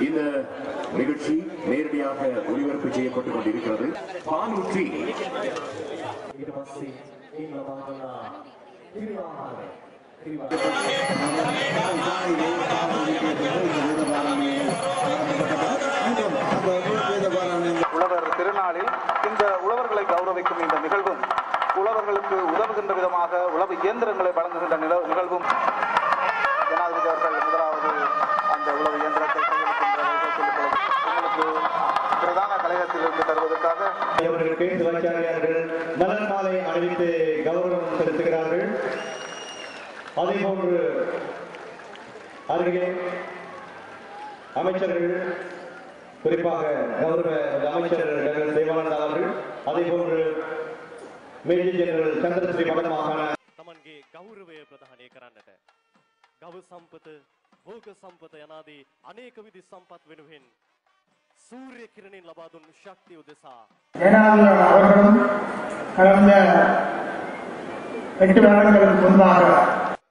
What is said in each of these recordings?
இந்த நிகழ்ச்சி நேரடியாக ஒளிபரப்பு செய்யப்பட்டுக் கொண்டிருக்கிறது. பானூற்றி உழவர் திருநாளில் இந்த உழவர்களை கௌரவிக்கும் இந்த நிகழ்வும், உழவர்களுக்கு உதவுகின்ற விதமாக உழவு இயந்திரங்களை வழங்குகின்ற நிகழ்வும், ஜனாதிபதி அவர்கள் முதலாவது அந்த உழவு இயந்திரத்தை உங்களுக்கு பிரதான கழகத்திலிருந்து தருவதற்காக அவர்களுக்கு சிவாச்சாரியார்கள் மலர் மாலை அணிவித்து கௌரவம் செலுத்துகிறார்கள். அதேபோன்று அருகே அமைச்சர்கள், குறிப்பாக கௌரவ அமைச்சர் டாக்டர் தேவானந்தா அவர்கள், அதேபோன்று மேஜர் ஜெனரல் சந்திரஸ்ரீ வடமாகாண තමන්ගේ ගෞරවය ප්‍රදානය කරන්නට ගව සම්පත, භෝග සම්පත යනාදී අනේක විධි සම්පත් වෙනුවෙන් சூரிய கிரணின் லபா දුන් ශක්තිය උදෙසා ஜனாதிபதி அவர்களும் கடந்த 8 வருடங்களுக்கு முன்பாக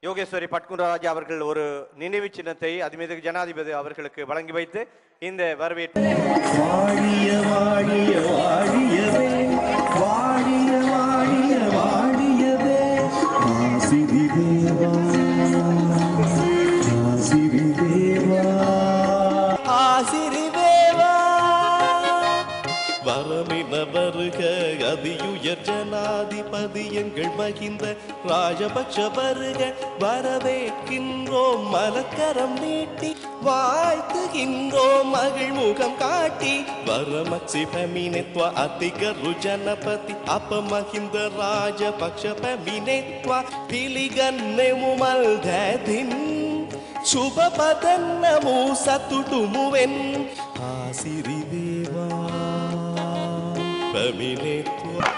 யோகேஸ்வரி பட்குண்டராஜா அவர்கள் ஒரு நினைவு சின்னத்தை அதிமிகு ஜனாதிபதி அவர்களுக்கு வழங்கி வைத்து இந்த வரவேற்பு வாழிய வாழிய வாழியவே வாழிய வாழிய வாழியவே காசிதி தேவா காசிதி தேவா காசிதி தேவா வரமின வருக அதியுயர் ஜனாதிபதி எங்கள் மகிந்த ராஜபக்ஷ வருக வரவேற்கின்றோம் மலக்கரம் நீட்டி வாழ்த்துகின்றோம் மகிழ்முகம் காட்டி வரமக்சி පැමිණෙත්වා අතිගරු ජනපති අප මහින්ද රාජපක්ෂ පැමිණෙත්වා පිළිගන්නෙමු මල් දෑතින් සුබ පදන්නමු සතුටුමුවෙන් ආසිරි වේවා පැමිණෙත්වා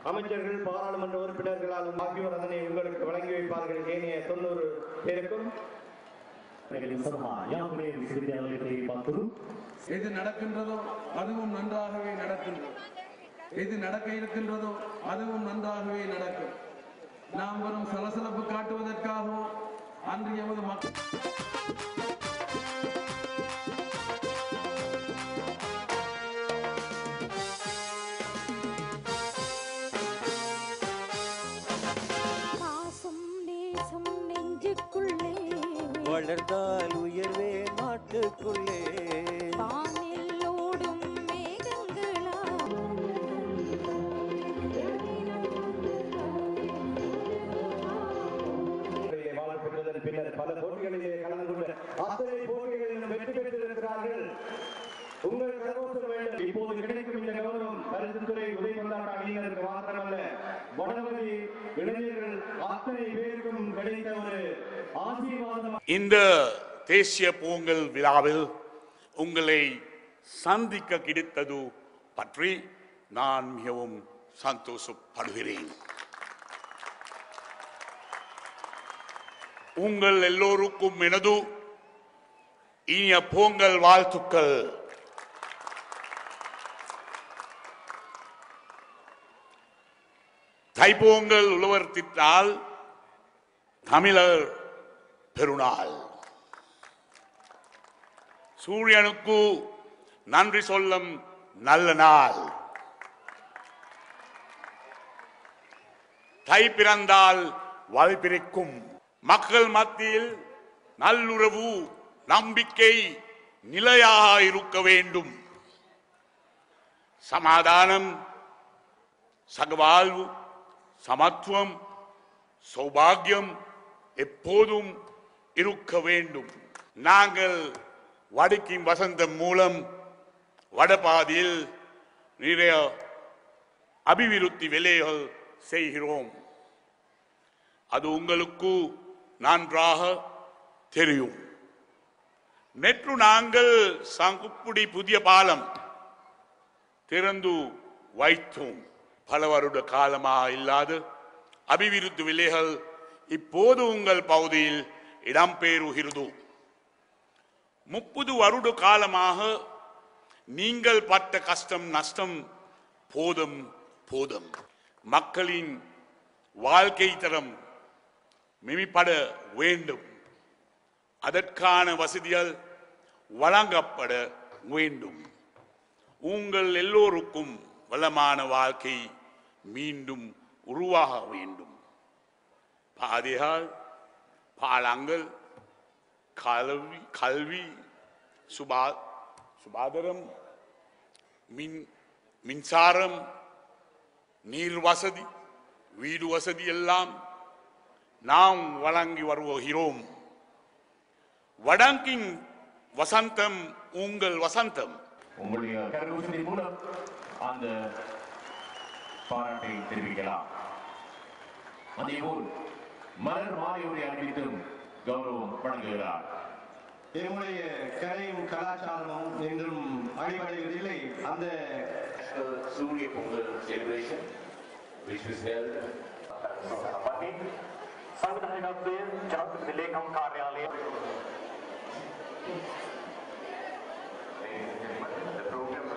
அமைச்சர்கள், பாராளுமன்ற உறுப்பினர்களாலும் ஆகியோர் அதனை உங்களுக்கு வழங்கி வைப்பார்கள். ஏனைய 90 பேருக்கும் எது நடக்கின்றதோ அதுவும் நன்றாகவே நடக்கின்றது, எது நடக்க இருக்கின்றதோ அதுவும் நன்றாகவே நடக்கும். நாம் வரும் சலசலப்பு காட்டுவதற்காகவும் அன்று எமது மக்கள் வளர்ந்தால் உயர்வே நாட்டுக்குள்ளே வானிலோடும் மேகங்களா வாழப்பட்டதன் பின்னர் பல போட்டிகளிலே கலந்து கொண்ட அத்தனை போட்டிகளிலும் வெற்றி பெற்றிருக்கிறார்கள். உங்கள் கரகோஷம் வேண்டும். இப்போது கிடைக்கும் இந்த கௌரவம் பரிசுத்துறை உதயகொண்டாட்ட அணியினருக்கு மாத்திரமல்ல, வடவழி இளைஞர்கள் அத்தனை பேருக்கும் கிடைத்த ஒரு ஆசீர்வாதம். இந்த தேசிய பொங்கல் விழாவில் உங்களை சந்திக்க கிடைத்தது பற்றி நான் மிகவும் சந்தோஷப்படுகிறேன். உங்கள் எல்லோருக்கும் எனது இனிய பொங்கல் வாழ்த்துக்கள். தைப்பொங்கல் உழவர் திருநாள், தமிழர் பெருநாள். சூரியனுக்கு நன்றி சொல்லும் நல்ல நாள். தை பிறந்தால் வழி பிறக்கும். மக்கள் மத்தியில் நல்லுறவு, நம்பிக்கை நிலையாக இருக்க வேண்டும். சமாதானம், சகவாழ்வு, சமத்துவம், சௌபாகியம் எப்போதும் இருக்க வேண்டும். நாங்கள் வடக்கின் வசந்தம் மூலம் வடபாதியில் நிறைய அபிவிருத்தி வேலைகள் செய்கிறோம். அது உங்களுக்கு நன்றாக தெரியும். நேற்று நாங்கள் சங்குப்புடி புதிய பாலம் திறந்து வைத்தோம். பல வருட காலமாக இல்லாத அபிவிருத்தி வேலைகள் இப்போது உங்கள் பகுதியில் இடம்பெறுகிறது. 30 வருட காலமாக நீங்கள் பட்ட கஷ்டம் நஷ்டம் போதும் போதும். மக்களின் வாழ்க்கை தரம் மேம்பட வேண்டும். அதற்கான வசதிகள் வழங்கப்பட வேண்டும். உங்கள் எல்லோருக்கும் வளமான வாழ்க்கை மீண்டும் உருவாக வேண்டும். பாதைகள், பாலங்கள், கல்வி, சுகாதாரம், மின்சாரம், நீர் வசதி, வீடு வசதி எல்லாம் நாம் வழங்கி வருகிறோம். வடக்கின் வசந்தம் உங்கள் வசந்தம். உங்களுடைய கரகோஷத்தின் மூலம் அந்த பாராட்டை தெரிவிக்கலாம். அதேபோல் மலர் மாலையுடைய அறிவித்தும் கௌரவம் வழங்குகிறார். என்னுடைய கலையும் கலாச்சாரமும் என்றும் அடிபடுவதில்லை. அந்த சூரிய Pongal celebration which was held संविधान जनाधिपति लेखम कार्यालय the program